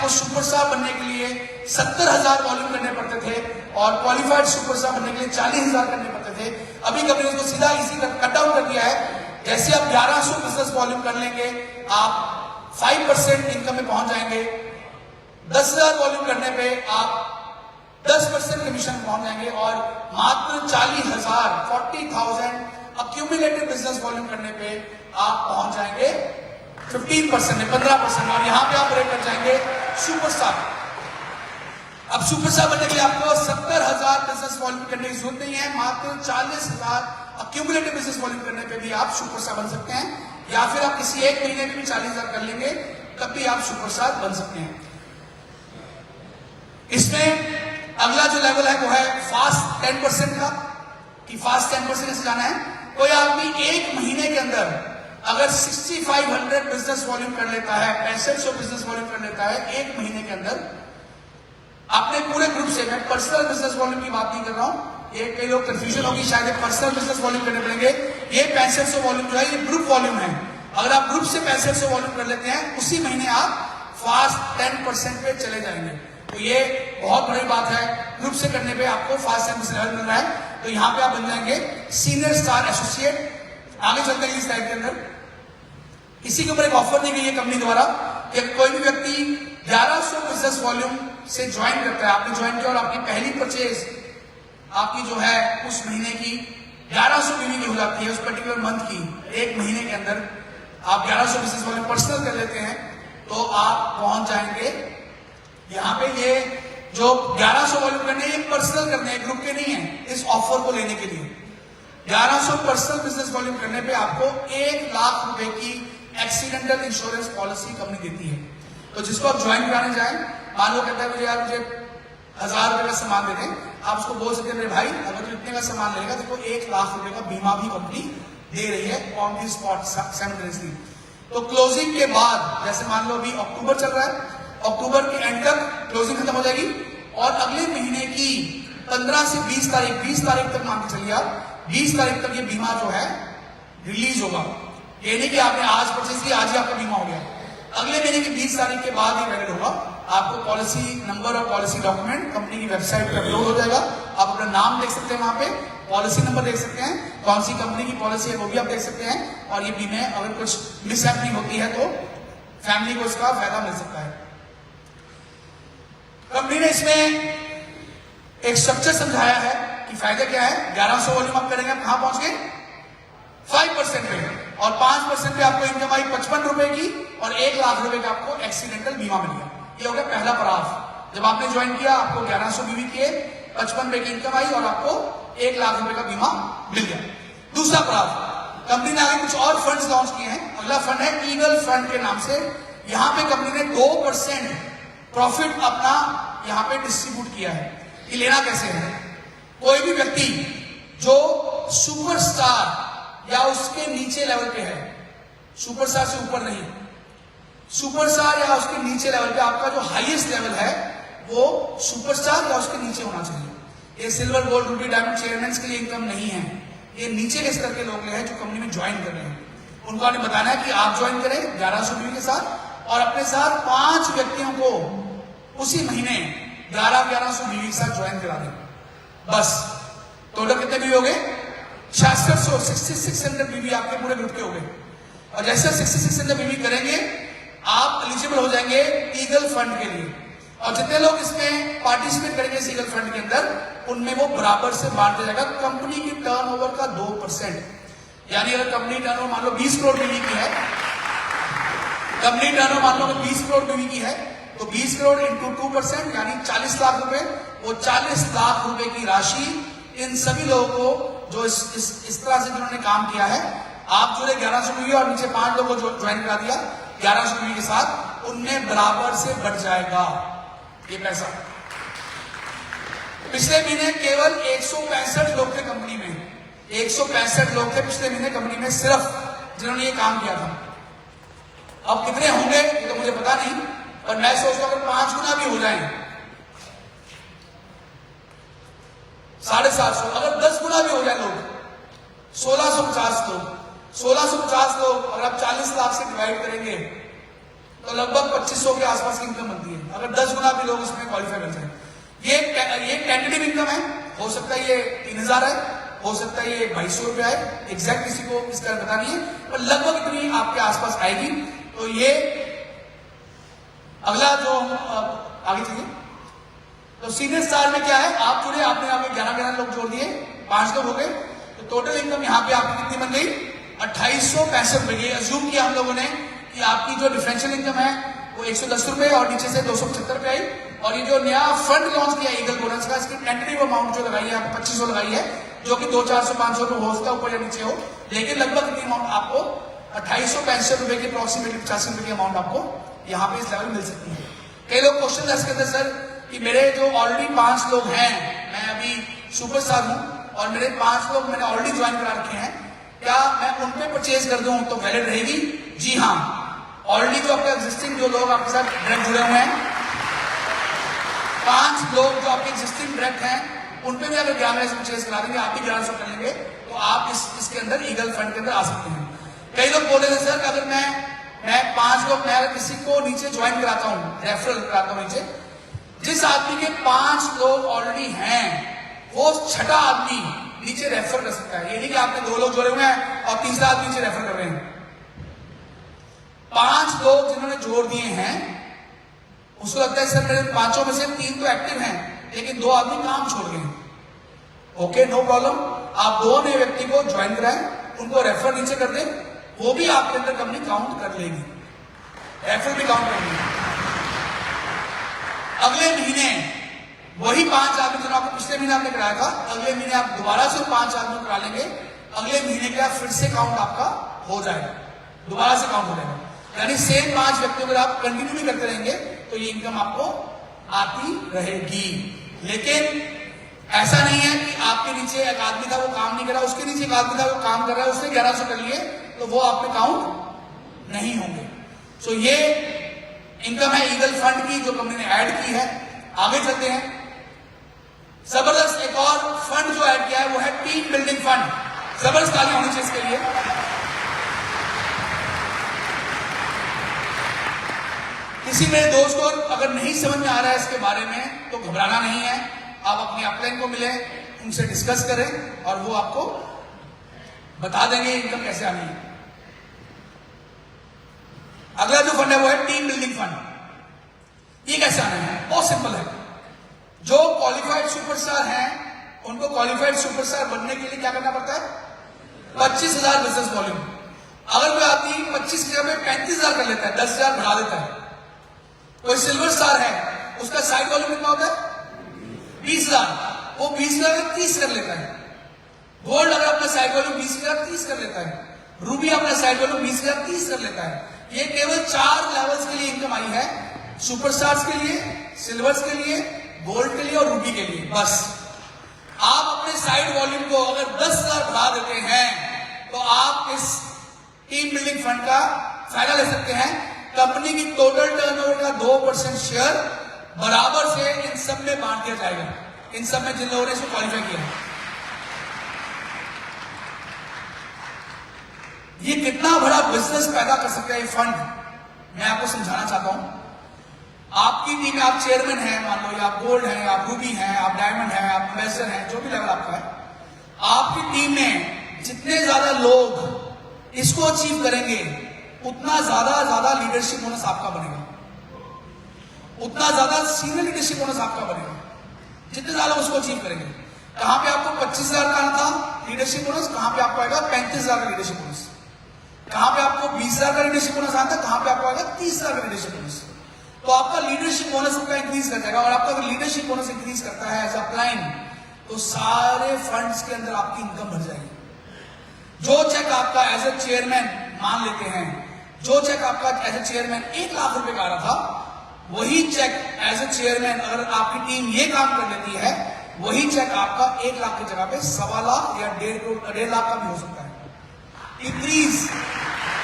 आपको सुपरस्टार बनने के लिए 70,000 वॉल्यूम करने पड़ते थे और क्वालिफाइड सुपरस्टार बनने के लिए 40,000 करने पड़ते थे। अभी कंपनी ने इसको सीधा इजी कट डाउन कर दिया है। जैसे आप 1100 बिजनेस वॉल्यूम कर लेंगे, आप 5% इनकम में पहुंच जाएंगे। 10,000 वॉल्यूम करने पे आप 10% कमीशन पहुंच जाएंगे और मात्र 40,000 अक्यूमुलेटेड बिजनेस वॉल्यूम करने पे आप पहुंच जाएंगे 15% में 15%, और यहां पे आप ब्रेक कर जाएंगे सुपरस्टार। अब सुपरस्टार बनने के लिए आपको 70,000 बिजनेस वॉल्यूम करने की जरूरत नहीं है, मात्र 40,000 अक्यूमुलेटेड बिजनेस वॉल्यूम करने पे भी आप सुपरस्टार बन सकते हैं, या फिर आप किसी एक महीने में भी 40,000 कर लेंगे तब भी आप सुपरस्टार बन सकते हैं। इसमें अगला जो लेवल है वो है फास्ट 10% का, कि फास्ट 10% कैसे जाना है। कोई आदमी एक महीने के अंदर अगर 6500 बिजनेस वॉल्यूम कर लेता है, 6500 बिजनेस वॉल्यूम कर लेता है एक महीने के अंदर, अपने पूरे ग्रुप से, मैं पर्सनल बिजनेस वॉल्यूम की बात नहीं कर रहा हूं, ये कई लोग कंफ्यूजन होगी शायद पर्सनल बिजनेस वॉल्यूम करने पड़ेंगे। ये 6500 वॉल्यूम जो है ये ग्रुप वॉल्यूम है। अगर आप ग्रुप से 6500 वॉल्यूम कर लेते हैं, उसी महीने आप फास्ट 10% पे चले जाएंगे। तो ये बहुत बड़ी बात है, ग्रुप से करने पे आपको फास्ट 10% लेवल मिल रहा है। तो यहां पे आप बन जाएंगे सीनियर स्टार एसोसिएट। आगे चलते हैं इस स्लाइड के अंदर, इसी के ऊपर एक ऑफर दी गई है कंपनी द्वारा कि कोई भी व्यक्ति 1100 बिजनेस वॉल्यूम से ज्वाइन करता है, आपने ज्वाइन किया और आपकी पहली परचेज आपकी जो है उस महीने की 1100 बीवी की हो जाती है, उस पर्टिकुलर मंथ की, एक महीने के अंदर आप 1100 बिजनेस वॉल्यूम पर्सनल कर लेते हैं तो आप पहुंच जाएंगे यहां पे। ये जो 1100 वॉल्यूम करने हैं पर्सनल करने हैं, ग्रुप के नहीं है। इस ऑफर को लेने के लिए 1100 पर्सनल बिजनेस वॉल्यूम करने पे आपको 1 लाख रुपए की एक्सीडेंटल इंश्योरेंस पॉलिसी कंपनी देती है। तो जिसको आप ज्वाइन कराने जाए, मान लो कहता है मुझे यार मुझे 1000 रुपए का सामान दे दें, आप उसको बोल सकते हैं मेरे भाई अगर तू इतने का सामान लेगा तो 1 लाख रुपए का बीमा भी कंपनी दे रही है ऑन दी स्पॉट साइमल्टेनियसली। तो क्लोजिंग के बाद, जैसे मान लो अभी अक्टूबर चल रहा है, अक्टूबर के एंड तक क्लोजिंग खत्म हो जाएगी और अगले महीने की 15 से 20 तारीख तक मान के चलिए आप 20 तारीख तक ये बीमा जो है रिलीज होगा। ये नहीं कि आपने आज परचेज किया आज ही आपका बीमा हो गया, अगले महीने की 20 तारीख के बाद ही वैलिड होगा। आपको पॉलिसी नंबर और पॉलिसी डॉक्यूमेंट कंपनी की वेबसाइट पर अपलोड हो जाएगा। आप अपना नाम देख सकते हैं, वहां पे पॉलिसी नंबर देख सकते हैं, कौन सी कंपनी की पॉलिसी है वो भी आप देख सकते हैं, और ये बीमे अगर कुछ मिसहैपनिंग होती है तो फैमिली को इसका फायदा मिल सकता है। कंपनी ने इसमें एक स्ट्रक्चर समझाया है कि फायदा क्या है। 1100 वॉल्यूम आप करेंगे, आप कहां पहुंच गए 5% पे, और 5% पे आपको इनकम आई 55 रुपए की और 1 लाख रुपए का आपको एक्सीडेंटल बीमा मिल गया। ये हो गया पहला पड़ाव। जब आपने ज्वाइन किया आपको 1100 बीवी किए, 55 रुपए की इनकम आई और आपको 1 लाख रुपए का बीमा मिल गया। दूसरा पड़ाव, कंपनी ने आगे कुछ और फंड्स लॉन्च किए हैं। अगला फंड है ईगल फंड के नाम से। यहां पे कंपनी ने 2% प्रॉफिट अपना यहां पे डिस्ट्रीब्यूट किया है। ये लेना कैसे है, कोई भी व्यक्ति जो सुपरस्टार या उसके नीचे लेवल पे है, सुपरस्टार से ऊपर नहीं, सुपरस्टार या उसके नीचे लेवल पे, आपका जो हाईएस्ट लेवल है वो सुपरस्टार या उसके नीचे होना चाहिए। ये silver gold Ruby diamond chairman के लिए इनकम नहीं है, ये नीचे के स्तर के लोग हैं जो कंपनी में ज्वाइन कर रहे हैं। उनको आपने बताना है कि आप ज्वाइन करें 1100 बीवी के साथ और अपने साथ 5 व्यक्तियों को उसी महीने 1100 बीवी के साथ ज्वाइन करा दें। बस टोटल कितने बीवी हो गए 6600 बीवी आपके पूरे ग्रुप के हो गए। और जैसे 6600 बीवी करेंगे आप एलिजिबल हो जाएंगे ईगल फंड के लिए। और जितने लोग इसमें पार्टिसिपेट करेंगे इस ईगल फंड के अंदर, उनमें वो बराबर से बांट दिया जाएगा कंपनी की टर्नओवर का 2%। यानी अगर कंपनी टर्नओवर मान लो 20 करोड़ बीवी की है, कंपनी टर्नओवर मान लो 20 करोड़ बीवी की है, तो 20 करोड़ इंटू 2% यानी 40 लाख रुपए। वो 40 लाख रुपए की राशि इन सभी लोगों को जो इस तरह से जिन्होंने काम किया है, आप जुड़े 1100 बीवी और नीचे 5 लोगों को ज्वाइन करा दिया 1100 बीवी के साथ, उनमें बराबर से बढ़ जाएगा ये पैसा। पिछले महीने केवल 165 लोग थे कंपनी में, 165 लोग थे पिछले महीने कंपनी में सिर्फ जिन्होंने ये काम किया था। अब कितने होंगे ये तो मुझे पता नहीं, पर मैं सोचता हूं अगर 5 गुना भी हो जाए 750, अगर 10 गुना भी हो जाए लोग 1650 लोग, 1650 लोग अगर आप 40 लाख से डिवाइड करेंगे तो लगभग 2500 के आसपास की इनकम बनती है। अगर अगर 10 गुना भी लोग उसमें क्वालिफाई करते हैं। ये टेंटेटिव इनकम है, हो सकता है ये 3000 है, हो सकता है ये 2200 रुपया है, एग्जैक्ट किसी को इसका पता नहीं है, पर लगभग इतनी आपके आसपास आएगी। तो ये अगला जो आगे चलिए, तो सीनियर स्टार में क्या है, आप जुड़े, आपने यहाँ पे 11 लोग जोड़ दिए, 5 लोग हो गए, तो टोटल इनकम यहाँ पे आपकी कितनी बन गई, 2865 रुपए की। अज्यूम किया हम लोगों ने कि आपकी जो डिफरेंशियल इनकम है वो 110 रुपए और नीचे से 275 रुपए आई, और ये जो नया फंड लॉन्च किया ईगल बोनस का, इसकी टेंटेटिव अमाउंट जो लगाई है आपको 2500 लगाई है, जो कि 200, 400, 500 रुपए हो सकता है ऊपर या नीचे हो, लेकिन लगभग इतनी अमाउंट आपको 2865 रुपए की अप्रोक्सीमेटली 85 रुपए की अमाउंट आपको यहाँ पे इस लेवल मिल सकती है। कई लोग क्वेश्चन दस करते सर कि मेरे जो ऑलरेडी 5 लोग हैं, मैं अभी सुपरस्टार हूं और मेरे 5 लोग मैंने ऑलरेडी ज्वाइन करा रखे हैं, क्या मैं उन पे परचेज कर दूं तो वैलिड रहेगी? जी हाँ, ऑलरेडी जो आपके एग्जिस्टिंग जो लोग आपके साथ डायरेक्ट जुड़े हुए हैं, 5 लोग जो आपके एग्जिस्टिंग डायरेक्ट हैं, उन पे भी अगर 11 से परचेज करा देंगे, आप भी 1100 कर लेंगे, तो आप इसके अंदर ईगल फंड के अंदर आ सकते हैं। कई लोग बोले थे सर अगर मैं 5 लोग, मैं अगर किसी को नीचे ज्वाइन कराता हूं, रेफरल कराता हूं नीचे, जिस आदमी के 5 लोग ऑलरेडी हैं, वो 6ठा आदमी नीचे रेफर कर सकता है। ये नहीं कि आपने 2 लोग जोड़े हुए हैं और तीसरा आदमी नीचे रेफर कर रहे हैं। 5 लोग जिन्होंने जोड़ दिए हैं, उसको लगता है सर मेरे 5 में से 3 तो एक्टिव हैं, लेकिन 2 आदमी काम छोड़ गए हैं। ओके, नो प्रॉब्लम, आप 2 नए व्यक्ति को ज्वाइन कराएं, उनको रेफर नीचे कर दें, वो भी आपके अंदर कंपनी काउंट कर लेगी, रेफर भी काउंट कर लेगी। अगले महीने वही 5 आदमी जो आपको पिछले महीने आपने कराया था, अगले महीने आप दोबारा से 5 आदमी करा लेंगे, अगले महीने का फिर से काउंट आपका हो जाएगा, दोबारा से काउंट हो जाएगा। यानी सेम 5 व्यक्तियों को आप कंटिन्यू भी करते रहेंगे तो ये इनकम आपको आती रहेगी। लेकिन ऐसा नहीं है कि आपके नीचे एक आदमी था वो काम नहीं कर रहा, उसके नीचे एक आदमी था वो काम कर रहा है, उसने 1100 कर लिए, तो वो आप पे काउंट नहीं होंगे। सो ये इनकम है ईगल फंड की जो कंपनी ने ऐड की है। आगे चलते हैं, जबरदस्त एक और फंड जो ऐड किया है वो है टीम बिल्डिंग फंड। जबरदस्त ताली होनी चाहिए इसके लिए। किसी मेरे दोस्त को अगर नहीं समझ में आ रहा है इसके बारे में तो घबराना नहीं है, आप अपने अपलाइन को मिले, उनसे डिस्कस करें और वो आपको बता देंगे इनकम कैसे आनी है। अगला जो फंड है वो है टीम बिल्डिंग फंड। ये कैसे आना है? बहुत सिंपल है। जो क्वालिफाइड सुपरस्टार हैं उनको क्वालिफाइड सुपरस्टार बनने के लिए क्या करना पड़ता है? 25,000 बिजनेस वॉल्यूम। अगर कोई आदमी 25 की जगह 35,000 कर लेता है, 10,000 बढ़ा देता है। कोई सिल्वर स्टार है, उसका साइड वॉल्यूम कितना होता है? 20,000, वो 20,000 में 30 कर लेता है। गोल्ड अगर अपना साइड वॉल्यूम 20,000 30 कर लेता है, रूबी अपना साइड वॉल्यूम 20,000 30 कर लेता है। ये केवल 4 लेवल्स के लिए इनकम आई है, सुपरस्टार्स के लिए, सिल्वर्स के लिए, गोल्ड के लिए और रूबी के लिए। बस आप अपने साइड वॉल्यूम को अगर 10,000 बढ़ा देते हैं तो आप इस टीम बिल्डिंग फंड का फायदा ले सकते हैं। कंपनी की टोटल टर्नओवर का 2% शेयर बराबर से इन सब में बांट दिया जाएगा, इन सब में जिन लोगों ने इसको क्वालिफाई किया है। ये कितना बड़ा बिजनेस पैदा कर सकता है ये फंड, मैं आपको समझाना चाहता हूं। आपकी टीम में आप चेयरमैन हैं, मान लो, या आप गोल्ड हैं, आप रूबी हैं, आप डायमंड हैं, आप एम्बेसडर हैं, जो भी लेवल आपका है, आपकी टीम में जितने ज्यादा लोग इसको अचीव करेंगे उतना ज्यादा लीडरशिप बोनस आपका बनेगा, उतना ज्यादा सीनियर लीडरशिप बोनस आपका बनेगा, जितने ज्यादा उसको अचीव करेंगे। कहां पे आपको 25,000 का आना था लीडरशिप बोनस, कहां पे आपको आएगा 35,000 का लीडरशिप बोनस। कहां पे आपको 20,000 का लीडरशिप बोनस आता है, कहां पे आपको आएगा 30,000 का लीडरशिप बोनस। तो आपका लीडरशिप बोनस आपका इंक्रीज कर जाएगा, और आपका अगर लीडरशिप बोनस इंक्रीज करता है एज अपलाइन, तो सारे फंड्स के अंदर आपकी इनकम बढ़ जाएगी। जो चेक आपका एज ए चेयरमैन मान लेते हैं, जो चेक आपका एज ए चेयरमैन 1 लाख रुपए का आ रहा था, वही चेक एज ए चेयरमैन अगर आपकी टीम ये काम कर लेती है, वही चेक आपका 1 लाख की जगह पे 1.25 लाख या 1.5 लाख का भी हो सकता है। इंक्रीज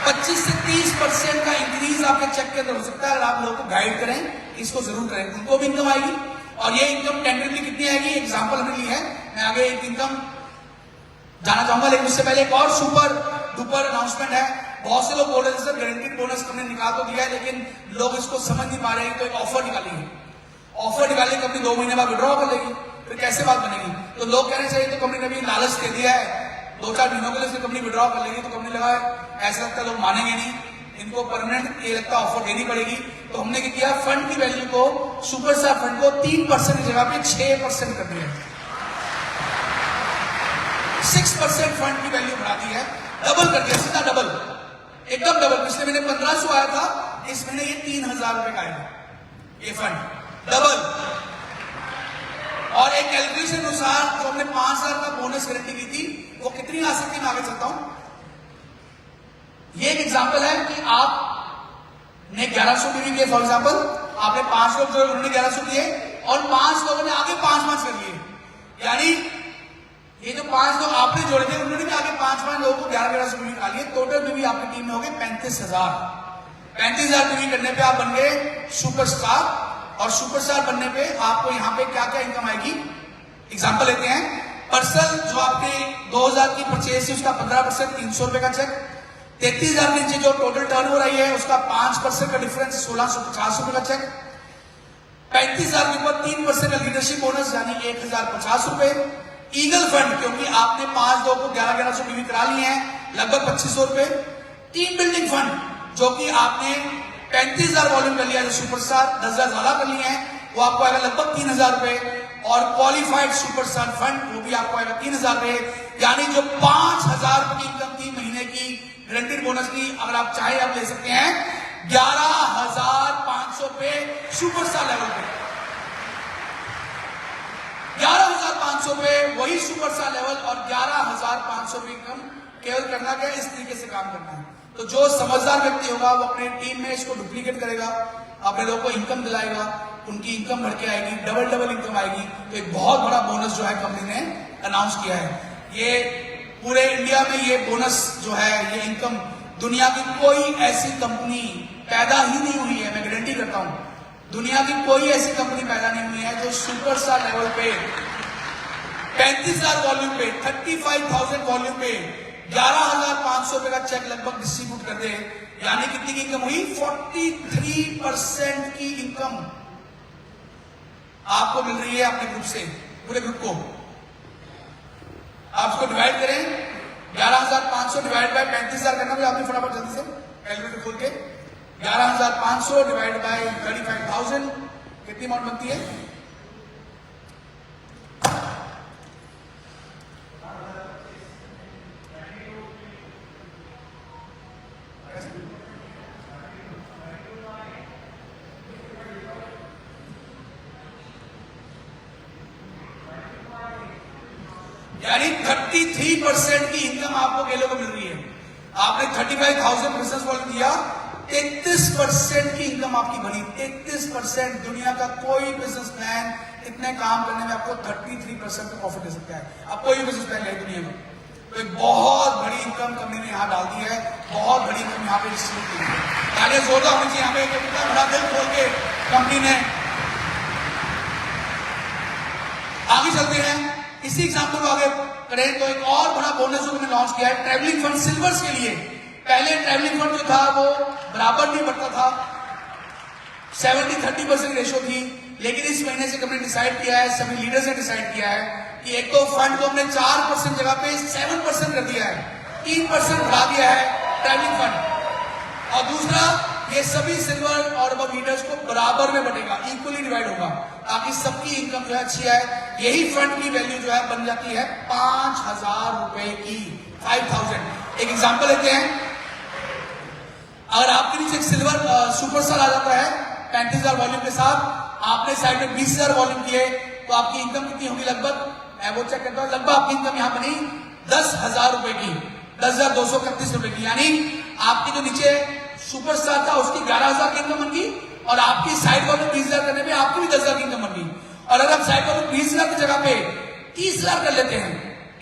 25 से 30% का इंक्रीज आपके चेक के अंदर हो सकता है अगर आप लोगों को गाइड करें, इसको जरूर करें, उनको भी इनकम आएगी। और ये इनकम टेंडरली कितनी आएगी, एग्जांपल हमने ली है, मैं आगे एक इनकम जाना चाहूंगा, लेकिन उससे पहले एक और सुपर डुपर अनाउंसमेंट है। बहुत से लोग बोल रहे थे सर गारंटीड बोनस हमने निकाल तो दिया है, लेकिन लोग इसको समझ नहीं पा रहे हैं। तो एक ऑफर निकाली है, ऑफर निकाली कंपनी 2 महीने बाद विड्रॉ कर लेगी, फिर कैसे बात बनेगी? तो लोग कहने चाहिए तो कंपनी ने भी लालच दे दिया है, 2-4 महीनों के लिए कंपनी विड्रॉ कर लेगी। तो कंपनी लगा ऐसा लगता है लोग मानेंगे नहीं, इनको परमानेंट ये लगता ऑफर देनी पड़ेगी। तो हमने क्या किया, फंड की वैल्यू को, सुपरस्टार फंड को 3% की जगह पे 6% कर दिया, 6% फंड की वैल्यू बढ़ा दी है, डबल कर दिया, सीधा डबल, एकदम डबल। पिछले महीने 1500 आया था, इस महीने ये 3000 रुपए का आएगा ये फंड, डबल। और एक कैलकुलेशन अनुसार जो हमने 5000 का बोनस गारंटी की थी, वो कितनी आ सकती है, मैं आगे चलता हूं। ये एक एग्जांपल है कि आपने 1100 टीवी किए, फॉर एग्जांपल आपने 5 लोग जो उन्होंने 1100 किए और 5 लोगों ने आगे 5-5 कर लिए, यानी ये जो 5 लोग आपने जोड़े थे उन्होंने भी आगे 5-5 लोगों को 1100 टीवी निकाल लिए। टोटल टीवी आपकी टीम में हो गए 35,000। 35,000 टीवी करने पे आप बन गए सुपरस्टार, और सुपरस्टार बनने पे आपको यहां पे क्या क्या इनकम आएगी, एग्जांपल लेते हैं। पर्सनल जो आपके 2000 की परचेज है उसका 15% 300 रुपए का चेक, 33,000 के नीचे जो टोटल टर्न हो रही है उसका 5% का डिफरेंस 1650 रुपए का चेक, 35,000 के ऊपर 3% का लीडरशिप बोनस यानी 1050 रुपए। ईगल फंड, क्योंकि आपने 5 लोगों को 1100 टीवी करा लिए हैं, लगभग 2500 रुपए। टीम बिल्डिंग फंड जो कि आपने 35,000 वॉल्यूम कर लिया, जो सुपरस्टार 10,000 ज्यादा कर लिए हैं, वो आपको आएगा लगभग 3,000 रुपए। और क्वालिफाइड सुपरस्टार फंड वो भी आपको आएगा 3,000 रुपए, यानी जो 5,000 रुपए की इनकम थी महीने की गारंटीड बोनस की, अगर आप चाहे आप ले सकते हैं 11,500 पे सुपरस्टार लेवल पे, 11,500 पे वही सुपरस्टार लेवल, और 11,500 पे इनकम केवल करना क्या, इस तरीके से काम करना है। तो जो समझदार व्यक्ति होगा वो अपने टीम में इसको डुप्लीकेट करेगा, अपने लोगों को इनकम दिलाएगा, उनकी इनकम बढ़ के आएगी, डबल इनकम आएगी। तो एक बहुत बड़ा बोनस जो है कंपनी ने अनाउंस किया है। ये पूरे इंडिया में ये बोनस जो है, ये इनकम दुनिया की कोई ऐसी कंपनी पैदा ही नहीं हुई है, मैं गारंटी करता हूं, दुनिया की कोई ऐसी कंपनी पैदा नहीं हुई है जो सुपरस्टार लेवल पे 35,000 वॉल्यूम पे, 35,000 वॉल्यूम पे 11,500 रुपए का चेक लगभग डिस्ट्रीब्यूट कर दे, यानी कितनी की इनकम हुई, 43% की इनकम आपको मिल रही है अपने ग्रुप से, पूरे ग्रुप को। आप इसको डिवाइड करें, 11,500 डिवाइड बाय 35,000 करना भी आपने फटाफट जल्दी से कैलकुलेटर खोल के, 11,500 डिवाइड बाय 35,000 कितनी अमाउंट बनती है, यानी 33% की इनकम आपको केलो को मिल रही है। आपने 35,000 बिजनेस वॉल्यूम दिया, 33% की इनकम आपकी बनी, 33%। दुनिया का कोई बिजनेस प्लान इतने काम करने में आपको 33% का प्रॉफिट दे सकता है, अब कोई बिजनेस प्लान है दुनिया में। तो एक बहुत बड़ी इनकम कंपनी ने यहाँ डाल दी है, बहुत बड़ी इनकम यहाँ पे डिस्ट्रीब्यूट की है। तालियां जोरदार होनी चाहिए यहाँ पे, कितना बड़ा दिल खोल के कंपनी ने। आगे चलते हैं, इसी एग्जाम्पल को आगे करें तो एक और बड़ा बोनस जो मैंने लॉन्च किया है ट्रैवलिंग फंड सिल्वर्स के लिए। पहले ट्रैवलिंग फंड जो था वो बराबर नहीं बढ़ता था, 70-30% रेशो थी, लेकिन इस महीने से कंपनी डिसाइड किया है, सभी लीडर्स ने डिसाइड किया है कि एक तो फंड को हमने 4% जगह पे 7% कर दिया है, 3% बढ़ा दिया है ट्रैवलिंग फंड। और दूसरा, ये सभी सिल्वर और अब लीडर्स को बराबर में बटेगा, इक्वली डिवाइड होगा, ताकि सबकी इनकम जो है अच्छी आए। यही फंड की वैल्यू जो है बन जाती है 5,000 रुपए की, 5,000। एक एग्जांपल लेते हैं, अगर आपके नीचे एक सिल्वर सुपरस्टार आ जाता है 35,000 वॉल्यूम के साथ, आपने साइड में 20,000 वॉल्यूम किए, तो आपकी इनकम कितनी होगी, लगभग मैं वो चेक करता हूं, लगभग आपकी इनकम यहां बनी 10,000 रुपए की, 10,231 रुपए की। यानी आपके जो नीचे सुपरस्टार था उसकी 11,000 की इनकम बन गई, और आपकी साइड वॉल्यूम 20,000 करने में आपकी भी 10,000 की इनकम बन गई। और अगर आप साइड वॉल्यूम 20,000 की जगह पे 30,000 कर लेते हैं,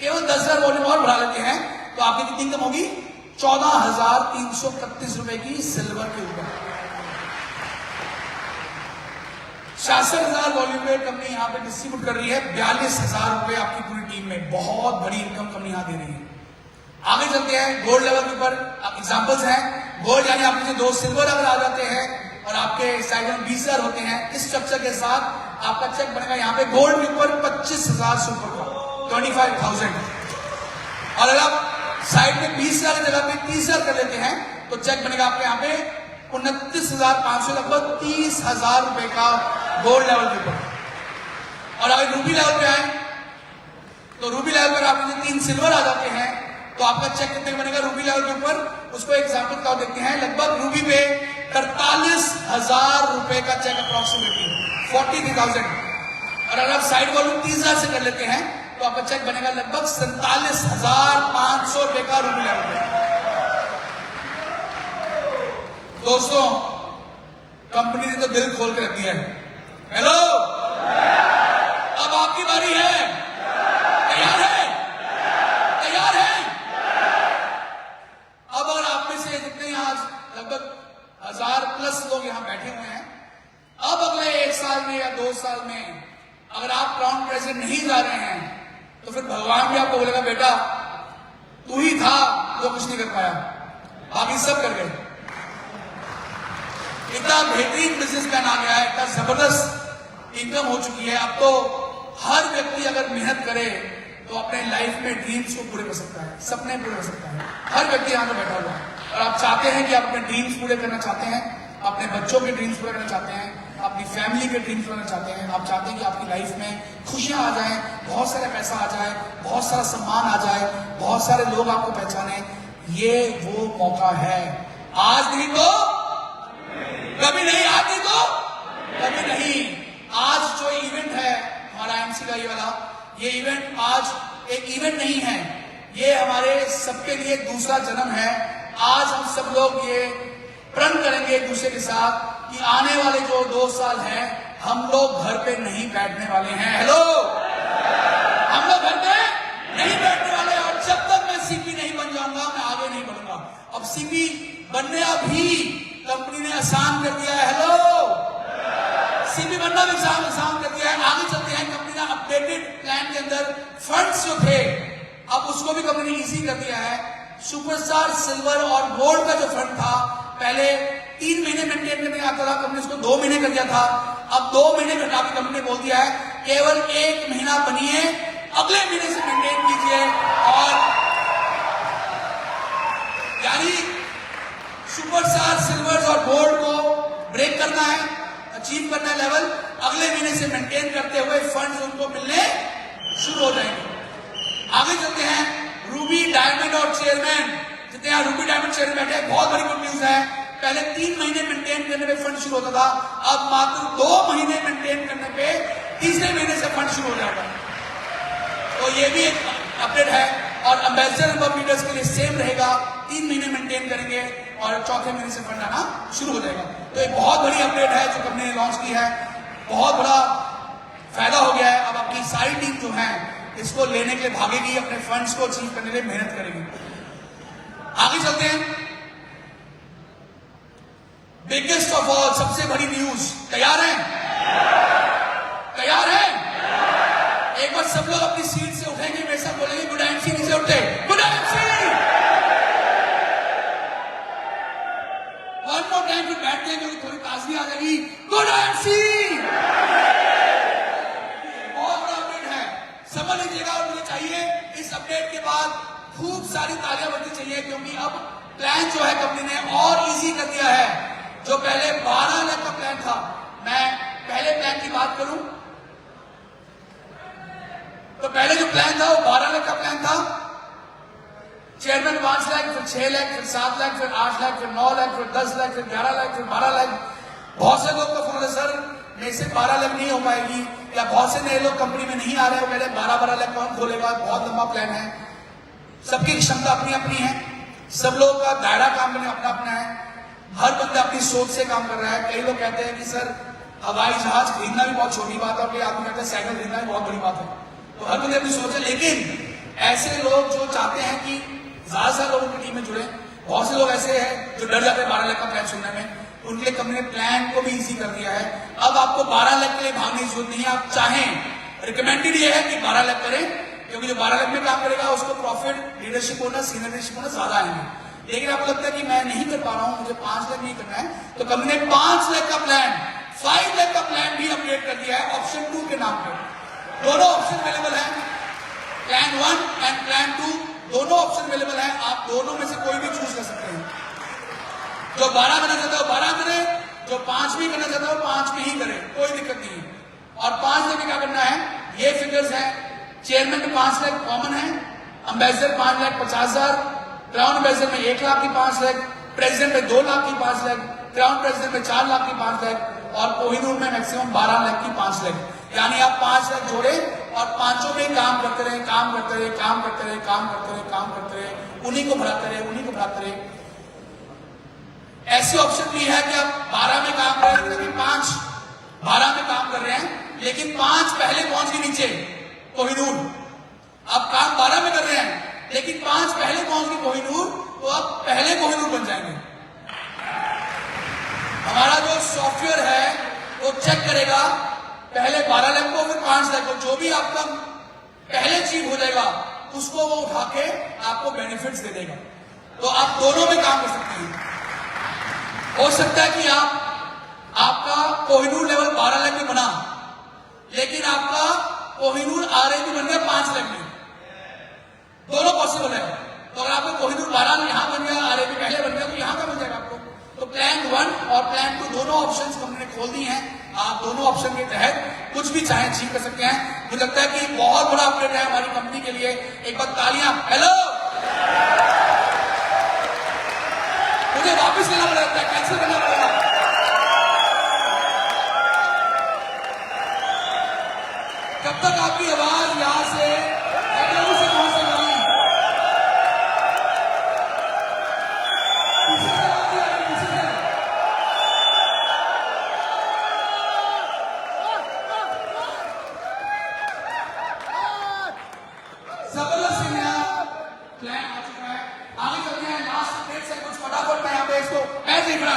केवल 10,000 वॉल्यूम और बढ़ा लेते हैं, तो आपकी कितनी इनकम होगी, 14,331 रुपए की सिल्वर के ऊपर। 66,000 वॉल्यूम पे कंपनी यहाँ पे डिस्ट्रीब्यूट कर रही है 42,000 रुपए आपकी पूरी टीम में। बहुत बड़ी इनकम कंपनी यहाँ दे रही है। आगे चलते हैं गोल्ड लेवल के ऊपर। एग्जांपल्स हैं गोल्ड, यानी आपके जो 2 सिल्वर अगर आ जाते हैं और आपके साइड में 20,000 होते हैं, इस स्ट्रक्चर के साथ आपका चेक बनेगा यहाँ पे गोल्ड के ऊपर 25,000 से ऊपर का 25,000। और अगर आप साइड में 20,000 की जगह पे 30,000 कर लेते हैं तो चेक बनेगा आपके यहाँ पे 29,500, लगभग 30,000 रुपए का गोल्ड लेवल के ऊपर। और अगर रूबी लेवल पे आए तो रूबी लेवल पर आप 3 सिल्वर आ जाते हैं तो आपका चेक कितने का बनेगा रूबी लेवल के ऊपर। उसको एग्जाम्पल का देखते हैं, लगभग रूबी पे 43,000 रुपए का चेक अप्रोक्सीमेटली 43,000। और अगर आप साइड वॉल्यूम 30,000 से कर लेते हैं तो आपका चेक बनेगा लगभग 47,500 रुपए का रूबी लेवल पे। दोस्तों, कंपनी ने तो दिल खोल के रख दिया है। हेलो, अब आपकी बारी है। तैयार है? तैयार है? अब अगर आप में से जितने यहां लगभग 1000 प्लस लोग यहां बैठे हुए हैं, अब अगले 1 साल में या 2 साल में अगर आप क्राउन प्रेसिडेंट नहीं जा रहे हैं तो फिर भगवान भी आपको बोलेगा बेटा तू ही था जो कुछ नहीं कर पाया, बाकी सब कर गए। इतना बेहतरीन बिजनेसमैन आ गया है, इतना जबरदस्त इनकम हो चुकी है। अब तो हर व्यक्ति अगर मेहनत करे तो अपने लाइफ में ड्रीम्स को पूरे कर सकता है, सपने पूरे कर सकता है। हर व्यक्ति यहाँ पे बैठा हुआ है और आप चाहते हैं कि आप अपने ड्रीम्स पूरे करना चाहते हैं, अपने बच्चों के ड्रीम्स पूरे करना चाहते हैं, अपनी फैमिली के ड्रीम्स पूरे करना चाहते हैं। आप चाहते हैं कि आपकी लाइफ में खुशियां आ जाएं, बहुत सारा पैसा आ जाए, बहुत सारा सम्मान आ जाए, बहुत सारे लोग आपको पहचाने। ये वो मौका है। आज नहीं तो कभी नहीं, आज नहीं तो कभी नहीं। आज जो इवेंट है हमारा एमसी का ये वाला, ये इवेंट आज एक इवेंट नहीं है, ये हमारे सबके लिए दूसरा जन्म है। आज हम सब लोग ये प्रण करेंगे एक दूसरे के साथ कि आने वाले जो 2 साल हैं हम लोग घर पे नहीं बैठने वाले हैं। हेलो, हम लोग घर पे नहीं बैठने वाले। और जब तक मैं सीपी नहीं बन जाऊंगा मैं आगे नहीं बढ़ूंगा। अब सीपी बनने भी कंपनी ने आसान कर दिया है। हेलो, सीपी बनना भी आसान कर दिया है। आगे चलते हैं, कंपनी ने अपडेटेड प्लान के अंदर फंड्स जो थे अब उसको भी कंपनी ने इजी कर दिया है। सुपरस्टार सिल्वर और गोल्ड का जो फंड था पहले 3 महीने मेंटेन करने आता था, कंपनी उसको 2 महीने कर दिया था। अब 2 महीने घटा के कंपनी ने बोल दिया है केवल 1 महीना बनिए, अगले महीने से मेंटेन कीजिए। और यानी सुपरस्टार सिल्वर और गोल्ड को ब्रेक करना है, अचीव करना है लेवल, अगले महीने से मेंटेन करते हुए फंड्स उनको मिलने शुरू हो जाएंगे। आगे चलते हैं, रूबी डायमंड और चेयरमैन, जितने यहाँ रूबी डायमंड चेयरमैन बैठे हैं, बहुत बड़ी गुड न्यूज है। पहले 3 महीने मेंटेन करने पे फंड शुरू होता था, अब मात्र 2 महीने मेंटेन करने पे तीसरे महीने से फंड शुरू हो जाएगा। तो ये भी एक अपडेट है। और एम्बेसडर नंबर लीडर्स के लिए सेम रहेगा, 3 महीने मेंटेन करेंगे और चौथे महीने से फंड आना शुरू हो जाएगा। तो एक बहुत बड़ी अपडेट है जो कंपनी ने लॉन्च की है, बहुत बड़ा फायदा हो गया है। अब आपकी सारी टीम जो है इसको लेने के लिए भागेगी, अपने फंड्स को अचीव करने के लिए मेहनत करेगी। आगे चलते हैं, बिगेस्ट ऑफ ऑल, सबसे बड़ी न्यूज। तैयार हैं? तैयार हैं? एक बार सब लोग अपनी सीट से उठेंगे, मेरे साथ बोलेंगे गुड एमसी, नीचे उठते good MC. One more time, फिर बैठते हैं क्योंकि थोड़ी ताजगी आ जाएगी। Good MC. बहुत बड़ा अपडेट है, समझ लीजिएगा। और मुझे चाहिए इस अपडेट के बाद खूब सारी तालियां बजनी चाहिए, क्योंकि अब प्लान जो है कंपनी ने और इजी कर दिया है। जो पहले 12 लाख का प्लान था, मैं पहले प्लान की बात करूं तो पहले जो प्लान था वो 12 लाख का प्लान था। चेयरमैन 5 लाख, फिर 6 लाख, फिर 7 लाख, फिर 8 लाख, फिर 9 लाख, फिर 10 लाख, फिर 11 लाख, फिर 12 लाख। बहुत से लोग का फोन है, सर मेरे से 12 लाख नहीं हो पाएगी, या बहुत से नए लोग कंपनी में नहीं आ रहे हो, पहले 12 लाख कौन खोलेगा, बहुत लंबा प्लान है। सबकी क्षमता अपनी अपनी है, सब लोगों का दायरा काम करने अपना अपना है, हर बंदा अपनी सोच से काम कर रहा है। कई लोग कहते हैं कि सर हवाई जहाज खरीदना भी बहुत छोटी बात है, और कई आदमी कहते हैं साइकिल खरीदना भी बहुत बड़ी बात है। तो हर बंदे अपनी सोच है, लेकिन ऐसे लोग जो चाहते हैं कि ज्यादा से लोगों की टीम में जुड़े, बहुत से लोग ऐसे हैं जो डर जाते हैं 12 लाख का प्लान सुनने में, उनके लिए कंपनी ने प्लान को भी इजी कर दिया है। अब आपको 12 लाख के लिए भागने की जरूरत नहीं है। आप चाहें, रिकमेंडेड ये है कि 12 लाख करें, क्योंकि जो 12 लाख में काम करेगा उसको profit, leadership bonus, senior leadership bonus ज्यादा आएंगे। लेकिन आपको लगता है कि मैं नहीं कर पा रहा हूं, मुझे 5 लाख नहीं करना है, तो कंपनी ने 5 लाख का प्लान, 5 लाख का प्लान भी अपडेट कर दिया है ऑप्शन 2 के नाम पे। दोनों ऑप्शन अवेलेबल है, प्लान 1 एंड प्लान 2, दोनों ऑप्शन अवेलेबल है। आप दोनों में से कोई भी चूज कर सकते हैं। जो 12 करना चाहता है 12 करे, जो 5 भी करना चाहता है 5 में ही करे, कोई दिक्कत नहीं है। और 5 लाख में क्या करना है, ये फिगर्स है। चेयरमैन में 5 लाख कॉमन है, एम्बेसडर 5,50,000, क्राउन एम्बेसडर में 1 लाख की 5 लाख, प्रेसिडेंट में 2 लाख की 5 लाख, क्राउन प्रेसिडेंट में 4 लाख की 5 लाख, और कोहिनूर में मैक्सिमम 12 लाख की 5 लाख। यानी आप 5 लाख जोड़े और पांचों में काम करते रहे, काम करते रहे, काम करते रहे, काम करते रहे, काम करते रहे, उन्हीं को बढ़ाते रहे, उन्हीं को बढ़ाते रहे। ऐसे ऑप्शन भी है कि आप 12 में काम कर रहे हैं, 5 12 में काम कर रहे हैं, लेकिन 5 पहले पहुंच गए नीचे कोहिनूर। आप काम 12 में कर रहे हैं लेकिन 5 पहले पहुंच गए कोहिनूर, तो आप पहले कोहिनूर बन जाएंगे। हमारा जो सॉफ्टवेयर है वो चेक करेगा पहले 12 लाख को, फिर 5 लाख को, जो भी आपका पहले अचीव हो जाएगा उसको वो उठा के आपको बेनिफिट्स दे देगा। तो आप दोनों में काम कर सकते हैं। हो सकता है कि आपका कोहिनूर लेवल 12 लाख में बना, लेकिन आपका कोहिनूर आरएबी बन गया 5 लाख में, दोनों पॉसिबल है। तो अगर आपको कोहिनूर 12 में यहां बन गया, आरएबी पहले बन गया, तो यहां का मिल जाएगा आपको। तो प्लान 1 और प्लान 2 दोनों ऑप्शंस हमने खोल दी हैं। आप दोनों ऑप्शन के तहत कुछ भी चाहे अचीव कर सकते हैं। मुझे लगता है कि बहुत बड़ा अपडेट है हमारी कंपनी के लिए। एक बार तालियां। हेलो, मुझे वापस लेना पड़ जाता है, कैंसिल करना पड़ेगा। कब तक आपकी आवाज यहां से पहुंच सकेगी?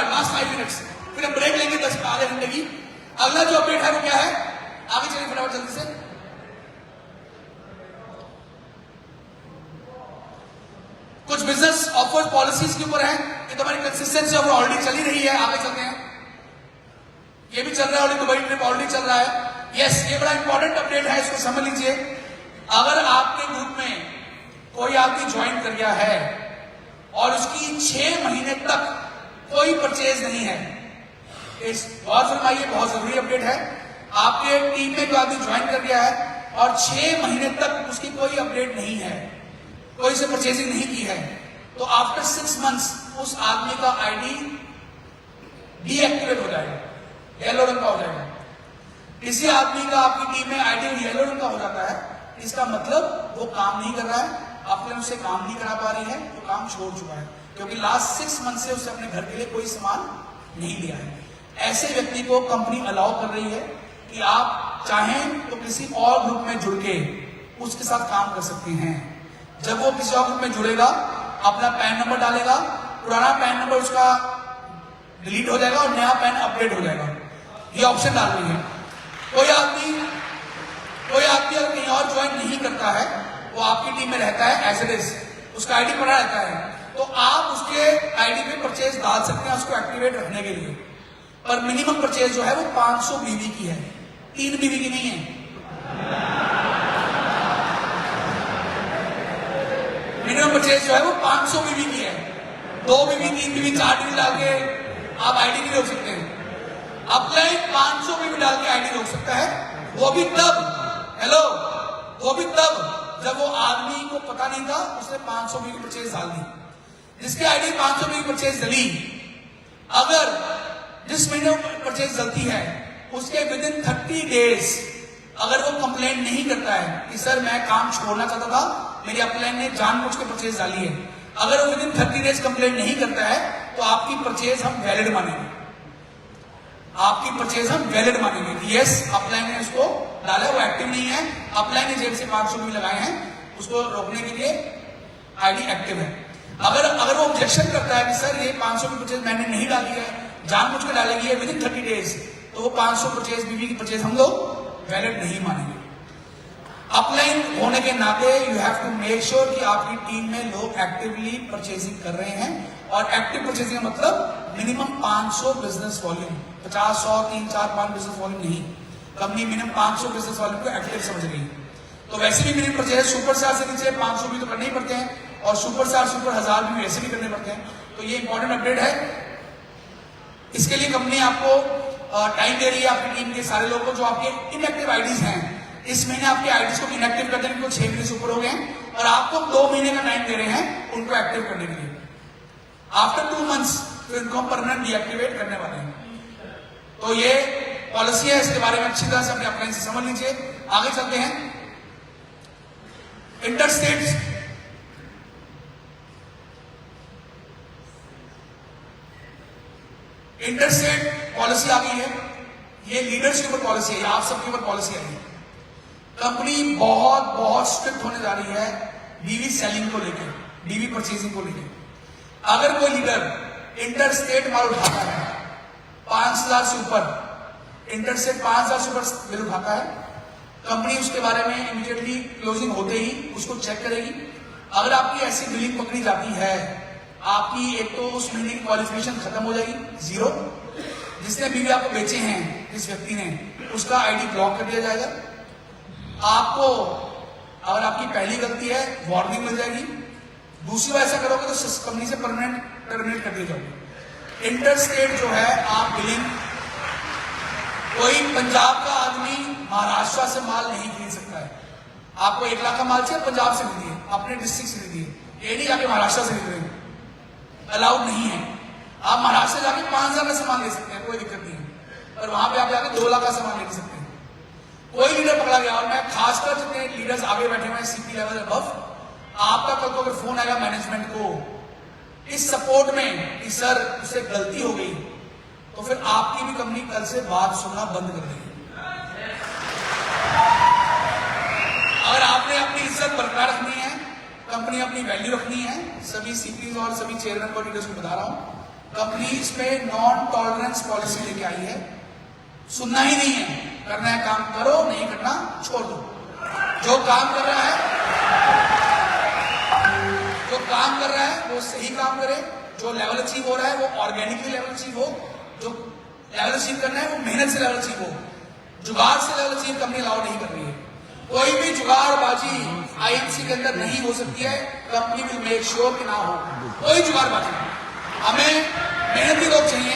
लास्ट 5 मिनट्स, फिर हम ब्रेक लेंगे 10 आधे घंटे की। अगला जो अपडेट है वो क्या है, आगे चलिए फटाफट जल्दी से। कुछ बिजनेस ऑफर पॉलिसीज के ऊपर है कि तुम्हारी कंसिस्टेंसी ऑफर ऑलरेडी चली रही है, आगे चलते हैं। ये भी चल रहा है ऑलरेडी, दुबई ट्रिप ऑलरेडी चल रहा है। यस, ये बड़ा इंपॉर्टेंट अपडेट है, इसको समझ लीजिए। अगर आपके ग्रुप में कोई आदमी ज्वाइन कर गया है और उसकी 6 महीने तक कोई परचेज नहीं है, इस बहुत फरमाइए, बहुत जरूरी अपडेट है। आपके टीम में कोई आदमी ज्वाइन कर गया है और 6 महीने तक उसकी कोई अपडेट नहीं है, कोई से परचेजिंग नहीं की है, तो आफ्टर 6 मंथ्स उस आदमी का आईडी डीएक्टिवेट हो जाएगा, येलो रंग का हो जाएगा। किसी आदमी का आपकी टीम में आईडी येलो रंग का हो जाता है, इसका मतलब वो काम नहीं कर रहा है, आपने उससे काम नहीं करा पा रही है, तो काम छोड़ चुका है, क्योंकि लास्ट 6 मंथ से उसने अपने घर के लिए कोई सामान नहीं लिया है। ऐसे व्यक्ति को कंपनी अलाउ कर रही है कि आप चाहें तो किसी और ग्रुप में जुड़ के उसके साथ काम कर सकते हैं। जब वो किसी और ग्रुप में जुड़ेगा, अपना पैन नंबर डालेगा, पुराना पैन नंबर उसका डिलीट हो जाएगा और नया पैन अपडेट हो जाएगा। ये ऑप्शन डालनी है। कोई आदमी अगर कहीं और ज्वाइन नहीं करता है, वो आपकी टीम में रहता है एज इट इज, उसका आईडी पड़ा रहता है, तो आप उसके आईडी पे परचेज डाल सकते हैं उसको एक्टिवेट रखने के लिए। पर मिनिमम परचेज जो है वो 500 बीबी की है, 3 बीबी की नहीं है। मिनिमम परचेज जो है वो 500 बीबी की है। 2 बीबी, 3 बीबी, 4 बीबी डाल के आप आईडी नहीं रोक सकते हैं। अपलाइन 500 बीबी डाल के आईडी रोक सकता है, वो भी तब, हेलो, वो भी तब जब वो आदमी को पता नहीं था, उसने 500 बीबी परचेज डाल दी। जिसकी आईडी 500 बीबी परचेज डली, अगर जिस महीने परचेज डलती है उसके विद इन 30 डेज अगर वो कंप्लेंट नहीं करता है कि सर मैं काम छोड़ना चाहता था, मेरी अपलाइन ने जानबूझ के परचेज डाली है, अगर वो विद इन 30 डेज कंप्लेंट नहीं करता है, तो आपकी परचेज हम वैलिड मानेंगे। आपकी परचेज हम वैलिड मानेंगे कि यस, अपलाइन ने उसको डाला, वो एक्टिव नहीं है, अपलाइन ने जेब से 500 बीबी लगाए हैं, उसको रोकने के लिए आईडी एक्टिव है। अगर वो ऑब्जेक्शन करता है कि सर ये 500 की परचेज मैंने नहीं डाली है, जानबूझ के डालेगी है विद इन 30 डेज, तो वो 500 परचेज बीबी की परचेज हम लोग वैलिड नहीं मानेंगे। अपलाइन होने के नाते you have to make sure कि आपकी टीम में लोग एक्टिवली परचेजिंग कर रहे हैं, और एक्टिव परचेजिंग का मतलब minimum 500 business volume, 50, 100, 3, 4, 5 business volume नहीं, कंपनी मिनिमम 500 बिजनेस वॉल्यूम को एक्टिव समझ रही है। तो वैसे भी मिनिमम परचेज सुपरस्टार से नीचे 500 भी तो करने ही पड़ते हैं, और सुपरस्टार सुपर 1000 भी वैसे भी करने पड़ते हैं। तो ये इंपॉर्टेंट अपडेट है। इसके लिए कंपनी आपको टाइम दे रही है आपकी टीम के सारे लोगों को, जो आपके इनएक्टिव आईडीज हैं, इस महीने आपके आईडीज को इनएक्टिव कर देने को 6 महीने से ऊपर हो गए हैं, और आपको 2 महीने का टाइम दे रहे हैं उनको एक्टिव करने के लिए। आफ्टर 2 मंथ्स तो इनको हम परमानेंट डीएक्टिवेट करने वाले हैं। तो ये पॉलिसी है, इसके बारे में अच्छी तरह से अपने अपलाइन से समझ लीजिए। आगे चलते हैं। इंटरस्टेट पॉलिसी आ गई है। ये लीडर्स के ऊपर पॉलिसी है, आप सबके ऊपर पॉलिसी आई है। कंपनी बहुत बहुत स्ट्रिक्ट होने जा रही है डीवी सेलिंग को लेकर, डीवी परचेजिंग को लेकर। अगर कोई लीडर इंटरस्टेट माल उठाता है 5000 से ऊपर, इंटरस्टेट 5000 से ऊपर बिल उठाता है, कंपनी उसके बारे में इमीडिएटली क्लोजिंग होते ही उसको चेक करेगी। अगर आपकी ऐसी बिलिंग पकड़ी जाती है, आपकी एक तो उस महीने की क्वालिफिकेशन खत्म हो जाएगी, 0। जिसने बीवी आपको बेचे हैं, जिस व्यक्ति ने, उसका आईडी ब्लॉक कर दिया जाएगा। आपको अगर आपकी पहली गलती है वार्निंग मिल जाएगी, दूसरी बार ऐसा करोगे तो कंपनी से परमानेंट टर्मिनेट कर दिए जाओगे। इंटरस्टेट जो है, आप बिलिंग, कोई पंजाब का आदमी महाराष्ट्र से माल नहीं खरीद सकता है। आपको 1 लाख का माल चाहिए, पंजाब से खरीदिए, अपने डिस्ट्रिक्ट से खरीदिए, ये नहीं जाके महाराष्ट्र से खरीद रहे, अलाउड नहीं है। आप महाराष्ट्र से जाके 5000 का सामान ले सकते हैं, कोई दिक्कत नहीं है, और वहां पे आप जाके 2 लाख का सामान ले सकते हैं। कोई लीडर पकड़ा गया, और मैं खासकर जितने लीडर्स आगे बैठे हुए हैं सीपी लेवल अबव, आपका कल को अगर फोन आएगा मैनेजमेंट को इस सपोर्ट में कि सर उससे गलती हो गई, तो फिर आपकी भी कंपनी कल से बात सुनना बंद कर देगी। अगर आपने अपनी इज्जत बरकरार रखनी है, कंपनी अपनी वैल्यू रखनी है, सभी सीपीज और सभी चेयरमैन और लीडर्स को बता रहा हूं, कंपनी इसमें नॉन टॉलरेंस पॉलिसी लेके आई है। सुनना ही नहीं है, करना है काम करो, नहीं करना छोड़ दो। जो काम कर रहा है वो सही काम करे, जो लेवल अचीव हो रहा है वो ऑर्गेनिकली लेवल अचीव हो, जो लेवल अचीव करना है वो मेहनत से लेवल अचीव हो। जुगाड़ से लेवल अचीव कंपनी अलाउ नहीं कर रही है। कोई भी जुगाड़बाजी आईएमसी के अंदर नहीं हो सकती है। कंपनी विल मेक श्योर कि ना हो कोई जुगाड़बाजी। हमें मेहनती लोग चाहिए,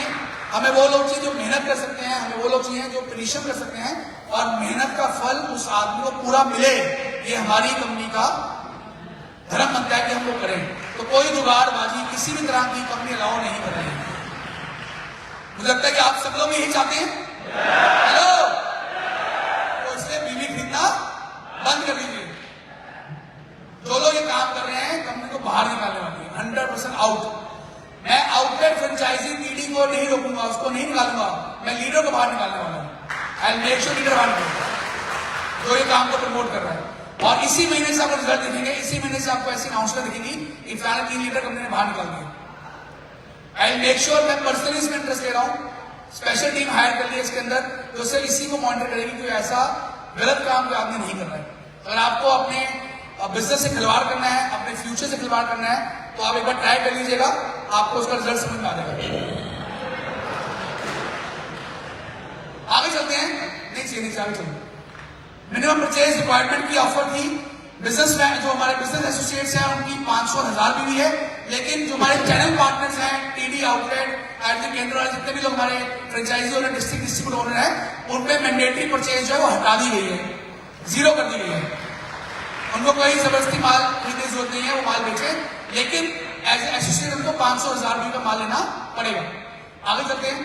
हमें वो लोग चाहिए जो मेहनत कर सकते हैं, हमें वो लोग चाहिए जो परिश्रम कर सकते हैं, और मेहनत का फल उस आदमी को पूरा मिले। ये हमारी कंपनी का धर्म बनता है कि हम लोग करें। तो कोई जुगाड़बाजी किसी भी तरह की कंपनी अलाउ नहीं कर रही है। मुझे लगता है कि आप सब लोग यही चाहते हैं। हेलो, तो इसलिए बीवी खरीदना बंद कर दीजिए। जो लोग ये काम कर रहे हैं कंपनी को बाहर निकालने वाली है, 100% आउट। मैं आउटलेट फ्रेंचाइजी लीडिंग को नहीं रोकूंगा, उसको नहीं निकालूंगा, मैं लीडर को बाहर निकालने वाला हूं। आई मेक श्योर लीडर बाहर निकालूंगा जो ये काम को प्रमोट कर रहा है। और इसी महीने से आपको रिजल्ट दिखेंगे, इसी महीने से आपको ऐसी अनाउंसमेंट दिखेगी कि फाइनल 3 लीडर कंपनी ने बाहर निकाल दिया। आई मेक श्योर, मैं पर्सनली इसमें इंटरेस्ट ले रहा हूं, स्पेशल टीम हायर कर ली है इसके अंदर, जो सिर्फ इसी को मॉनिटर करेगी कि ऐसा गलत काम जो आदमी नहीं कर रहा है। अगर आपको अपने बिजनेस से खिलवाड़ करना है, अपने फ्यूचर से खिलवाड़ करना है, तो आप एक बार ट्राई कर लीजिएगा, आपको उसका रिजल्ट समझ में आ जाएगा। आगे चलते हैं, नीचे आगे चलते हैं। मिनिमम परचेज रिक्वायरमेंट की ऑफर थी। बिजनेस में जो हमारे बिजनेस एसोसिएट्स हैं उनकी 500 1000 भी हुई है, लेकिन जो हमारे चैनल पार्टनर्स हैं, टीडी आउटलेट, आरती केंद्र वाले जितने भी लोग हमारे फ्रेंचाइजी और डिस्ट्रिक्ट डिस्ट्रीब्यूटर ओनर हैं, उनपे मैंडेटरी परचेज जो है वो हटा दी गई है, 0 कर दी गई है। उनको कोई जबरदस्ती माल खरीदने की जरूरत नहीं है, वो माल बेचे, लेकिन एज ए एसोसिएट उनको 500 1000 भी का माल लेना पड़ेगा। आगे चलते हैं।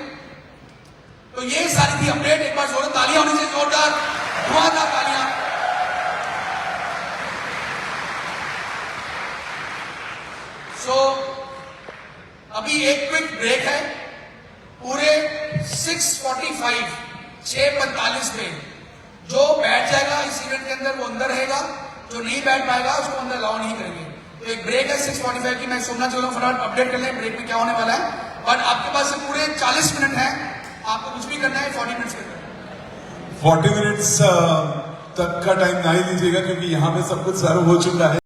तो ये सारी थी अपडेट। एक बार जोरदार तालियां होनी चाहिए, जोरदार धुआंधार तालियां। सो अभी एक क्विक ब्रेक है। पूरे 6:45 पे जो बैठ जाएगा इस इवेंट के अंदर वो अंदर रहेगा, जो नहीं बैठ पाएगा उसको अंदर अलाउ नहीं करेंगे। तो एक ब्रेक है 6:45 की। मैं सोमनाथ चलो फटाफट अपडेट कर लें ब्रेक में क्या होने वाला है। बट आपके पास पूरे 40 मिनट है, आपको कुछ भी करना है 40 मिनट्स के अंदर। 40 minutes तक का टाइम ना ही लीजिएगा, क्योंकि यहाँ पे सब कुछ सर्व हो चुका है।